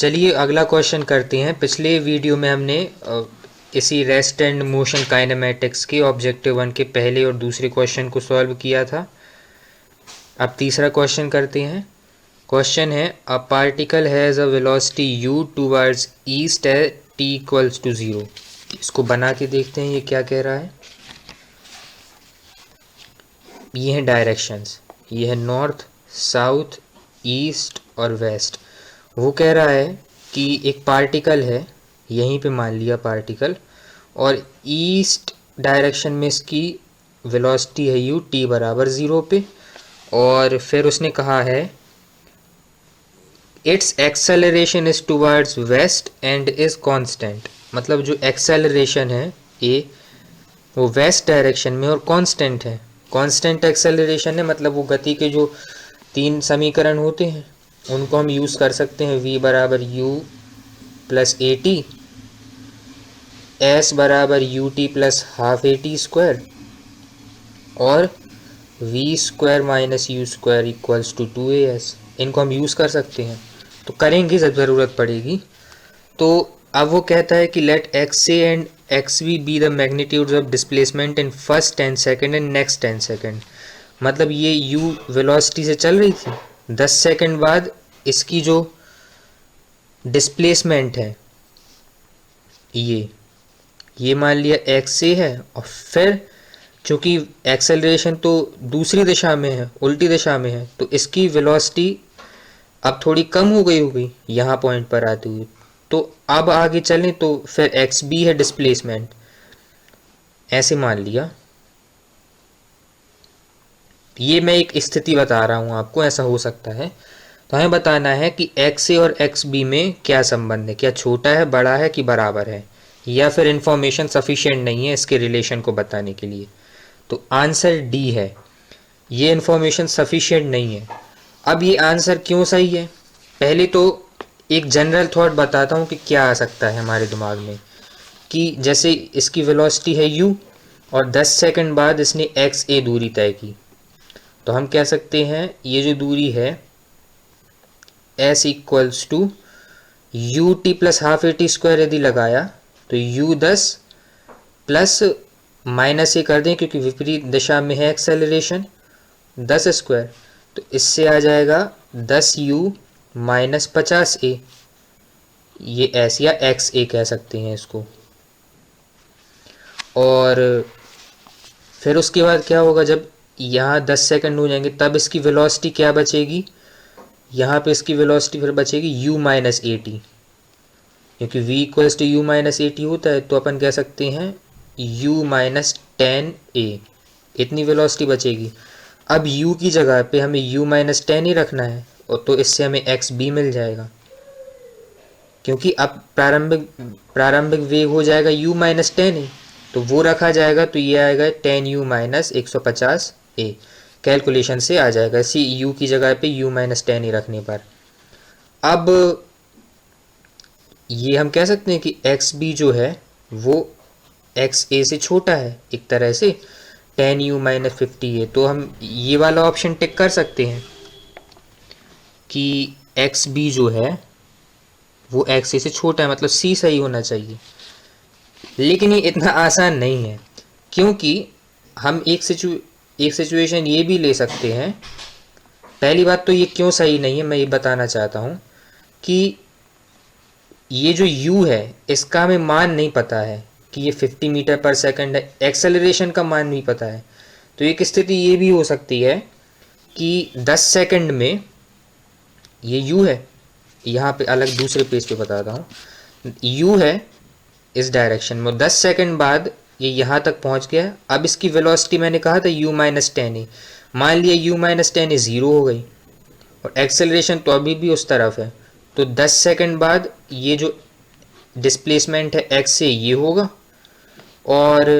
चलिए अगला क्वेश्चन करते हैं। पिछले वीडियो में हमने इसी रेस्ट एंड मोशन काइनेमेटिक्स के ऑब्जेक्टिव 1 के पहले और दूसरे क्वेश्चन को सॉल्व किया था। अब तीसरा क्वेश्चन करते हैं। क्वेश्चन है a particle has a velocity u towards east at t equals to 0। इसको बना के देखते हैं ये क्या कह रहा है। ये हैं डायरेक्शंस, ये है नॉर्थ, साउथ, ईस्ट और वेस्ट। वो कह रहा है कि एक पार्टिकल है, यहीं पे मान लिया पार्टिकल, और ईस्ट डायरेक्शन में इसकी वेलोसिटी है u t बराबर 0 पे, और फिर उसने कहा है its acceleration is towards west and is constant. मतलब जो एक्सेलरेशन है ए, वो वेस्ट डायरेक्शन में और कांस्टेंट है। कांस्टेंट एक्सेलरेशन है, मतलब वो गति के जो 3 समीकरण होते हैं उनको हम यूज़ कर सकते हैं। v बराबर u plus a t, s बराबर u T plus half A T square, और v square minus u square equals to 2as। इनको हम यूज़ कर सकते हैं, तो करेंगे जब ज़रूरत पड़ेगी। तो अब वो कहता है कि let X A and X B the magnitudes of displacement in first 10 second and next 10 second. मतलब ये u वेलोसिटी से चल रही थी, 10 सेकेंड बाद इसकी जो डिस्प्लेसमेंट है ये मान लिया एक्स ए है, और फिर चूँकि एक्सेलरेशन तो दूसरी दिशा में है, उल्टी दिशा में है, तो इसकी वेलोसिटी अब थोड़ी कम हो गई होगी यहाँ पॉइंट पर आती हुई। तो अब आगे चलें तो फिर एक्स बी है डिस्प्लेसमेंट, ऐसे मान लिया। ये मैं एक स्थिति बता रहा हूँ आपको, ऐसा हो सकता है। तो हमें बताना है कि एक्स ए और एक्स बी में क्या संबंध है, क्या छोटा है, बड़ा है कि बराबर है, या फिर इंफॉर्मेशन सफिशिएंट नहीं है इसके रिलेशन को बताने के लिए। तो आंसर डी है, ये इंफॉर्मेशन सफिशिएंट नहीं है। अब ये आंसर क्यों सही है, पहले तो एक जनरल थॉट बताता हूँ कि क्या आ सकता है हमारे दिमाग में। कि जैसे इसकी वेलोसिटी है u और 10 सेकंड बाद इसने एक्स ए दूरी तय की, तो हम कह सकते हैं ये जो दूरी है s equals to U T plus half A T square. यदि लगाया तो u 10 प्लस माइनस ए कर दें क्योंकि विपरीत दिशा में है एक्सेलरेशन, 10 स्क्वायर, तो इससे आ जाएगा 10u माइनस 50a। ये s या xa कह सकते हैं इसको। और फिर उसके बाद क्या होगा, जब यहाँ 10 सेकंड हो जाएंगे तब इसकी वेलोसिटी क्या बचेगी, यहाँ पे इसकी वेलोसिटी फिर बचेगी u माइनस ए टी, क्योंकि v equals to U minus A T होता है, तो अपन कह सकते हैं u माइनस 10a, इतनी वेलोसिटी बचेगी। अब u की जगह पे हमें u माइनस 10 ही रखना है, और तो इससे हमें एक्स बी मिल जाएगा, क्योंकि अब प्रारंभिक वेग हो जाएगा u माइनस 10 ही, तो वो रखा जाएगा, तो ये आएगा 10u माइनस 150a। कैलकुलेशन से आ जाएगा इसी u की जगह पे u माइनस 10 ही रखने पर। अब ये हम कह सकते हैं कि एक्स बी जो है वो एक्स ए से छोटा है एक तरह से, 10u माइनस 50a। तो हम ये वाला ऑप्शन टिक कर सकते हैं कि एक्स बी जो है वो एक्स ए से छोटा है, मतलब सी सही होना चाहिए। लेकिन ये इतना आसान नहीं है, क्योंकि हम एक सिचुएशन ये भी ले सकते हैं। पहली बात तो ये क्यों सही नहीं है मैं ये बताना चाहता हूँ कि ये जो u है इसका हमें मान नहीं पता है कि ये 50 मीटर पर सेकंड है, एक्सेलरेशन का मान नहीं पता है। तो एक स्थिति ये भी हो सकती है कि 10 सेकंड में ये u है, यहाँ पे अलग दूसरे पेज पे बताता हूँ, u है इस डायरेक्शन में, 10 सेकंड बाद ये यहाँ तक पहुँच गया। अब इसकी वेलोसिटी मैंने कहा था u माइनस 10 है, मान लिया u माइनस 10 ज़ीरो हो गई, और एक्सेलरेशन तो अभी भी उस तरफ है। तो 10 सेकंड बाद ये जो डिस्प्लेसमेंट है x से ये होगा, और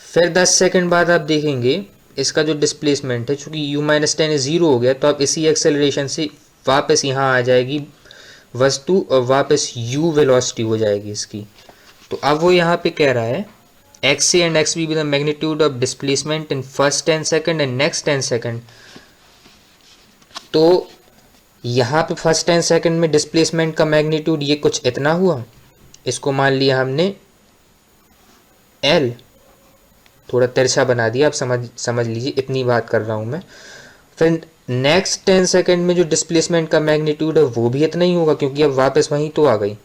फिर 10 सेकंड बाद आप देखेंगे इसका जो डिस्प्लेसमेंट है, चूँकि u माइनस 10 ज़ीरो हो गया, तो अब इसी एक्सेलरेशन से वापस यहाँ आ जाएगी वस्तु, और वापस u वेलोसिटी हो जाएगी इसकी। तो अब वो यहाँ पे कह रहा है x A and X be with the magnitude of displacement in first 10 second and next 10 second. तो यहाँ पे फर्स्ट 10 सेकंड में डिस्प्लेसमेंट का मैग्नीट्यूड ये कुछ इतना हुआ, इसको मान लिया हमने L, थोड़ा तिरछा बना दिया, आप समझ लीजिए, इतनी बात कर रहा हूँ मैं। फिर नेक्स्ट 10 सेकंड में जो डिस्प्लेसमेंट का मैग्नीट्यूड है वो भी इतना ही होगा, क्योंकि अब वापस वहीं तो आ गई,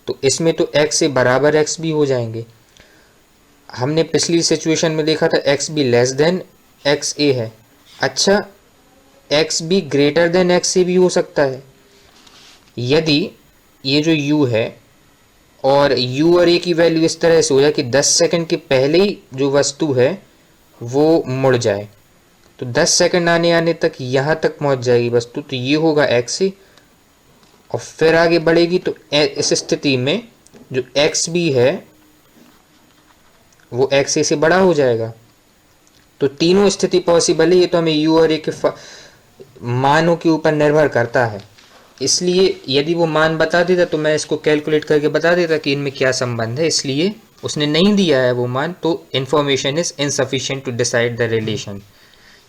तो इसमें तो x से बराबर x भी हो जाएंगे। हमने पिछली सिचुएशन में देखा था x भी लेस देन एक्स ए है। अच्छा, x भी ग्रेटर देन एक्स ए भी हो सकता है। यदि ये जो u है और u और a की वैल्यू इस तरह से हो जाए कि 10 सेकंड के पहले ही जो वस्तु है वो मुड़ जाए, तो 10 सेकंड आने आने तक यहाँ तक पहुँच जाएगी वस्तु, तो ये होगा एक्स ए, और फिर आगे बढ़ेगी, तो इस स्थिति में जो एक्स बी है वो एक्स ए से बड़ा हो जाएगा। तो तीनों स्थिति पॉसिबल है, ये तो हमें यू और ए के मानों के ऊपर निर्भर करता है। इसलिए यदि वो मान बता देता तो मैं इसको कैलकुलेट करके बता देता कि इनमें क्या संबंध है, इसलिए उसने नहीं दिया है वो मान, तो information is insufficient to decide the relation.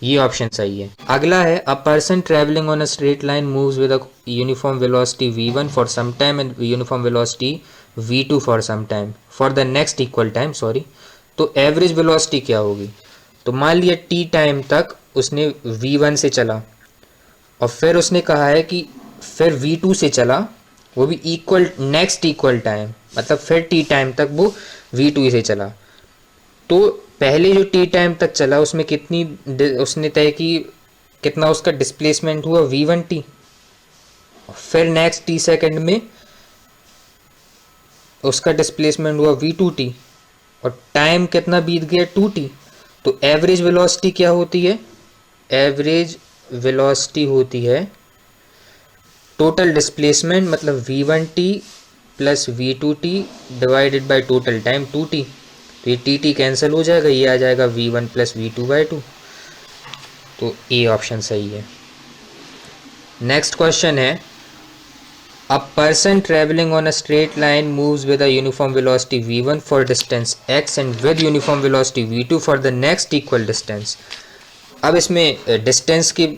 ये ऑप्शन सही है। अगला है a person travelling on a straight line moves with a uniform velocity v1 for some time and uniform velocity v2 for some time for the next equal time, sorry, तो average velocity क्या होगी? तो मान लिया t time तक उसने v1 से चला, और फिर उसने कहा है कि फिर v2 से चला, वो भी इक्वल नेक्स्ट इक्वल टाइम, मतलब फिर t टाइम तक वो v2 से चला। तो पहले जो t टाइम तक चला उसमें कितनी उसने तय की, कितना उसका डिस्प्लेसमेंट हुआ v1t, फिर नेक्स्ट t सेकंड में उसका डिस्प्लेसमेंट हुआ v2t, और टाइम कितना बीत गया 2t। तो एवरेज वेलोसिटी क्या होती है? एवरेज वेलोसिटी होती है टोटल डिस्प्लेसमेंट, मतलब v1t plus v2t divided by total time 2t। तो ये टी कैंसिल हो जाएगा, ये आ जाएगा v1 प्लस v2/2। तो ए ऑप्शन सही है। नेक्स्ट क्वेश्चन है a person travelling on a straight line moves with a uniform velocity v1 for distance x and with uniform velocity v2 for the next equal distance. अब इसमें distance की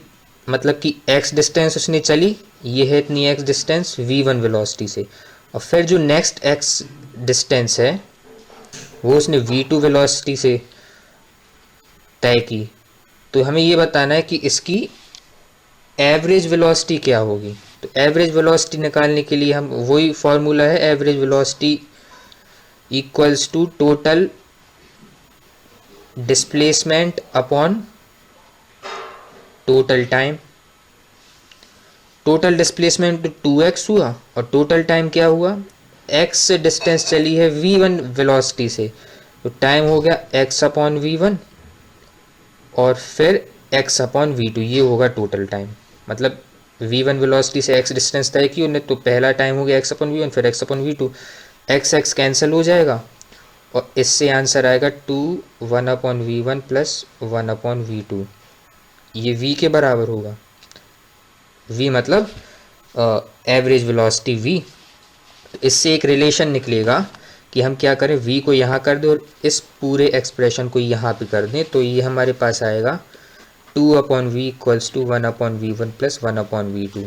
मतलब कि x distance उसने चली, ये है इतनी x डिस्टेंस v1 वेलोसिटी से, और फिर जो नेक्स्ट x डिस्टेंस है वो उसने v2 वेलोसिटी से तय की। तो हमें ये बताना है कि इसकी एवरेज वेलोसिटी क्या होगी। तो एवरेज वेलोसिटी निकालने के लिए हम वही फॉर्मूला है, average velocity equals to total displacement upon total time. Total displacement 2x हुआ और टोटल टाइम क्या हुआ, x से डिस्टेंस चली है v1 वेलोसिटी से, तो टाइम हो गया x अपॉन v1 और फिर x अपॉन v2, ये होगा टोटल टाइम। मतलब v1 वेलोसिटी से x डिस्टेंस तय की उन्हें, तो पहला टाइम हो गया x अपॉन v1 फिर x upon v2, x cancel हो जाएगा और इससे आंसर आएगा 1 upon v1 plus 1 upon v2, ये v के बराबर होगा। v मतलब एवरेज वेलोसिटी v। तो इससे एक रिलेशन निकलेगा कि हम क्या करें, v को यहाँ कर दें और इस पूरे एक्सप्रेशन को यहाँ पे कर दें, तो ये हमारे पास आएगा 2 upon V equals to 1 upon v1 plus 1 upon v2।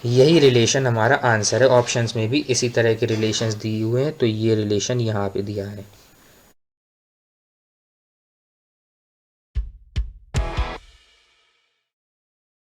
यही रिलेशन हमारा आंसर है। ऑप्शंस में भी इसी तरह के रिलेशंस दिए हुए हैं, तो ये रिलेशन यहाँ पे दिया है।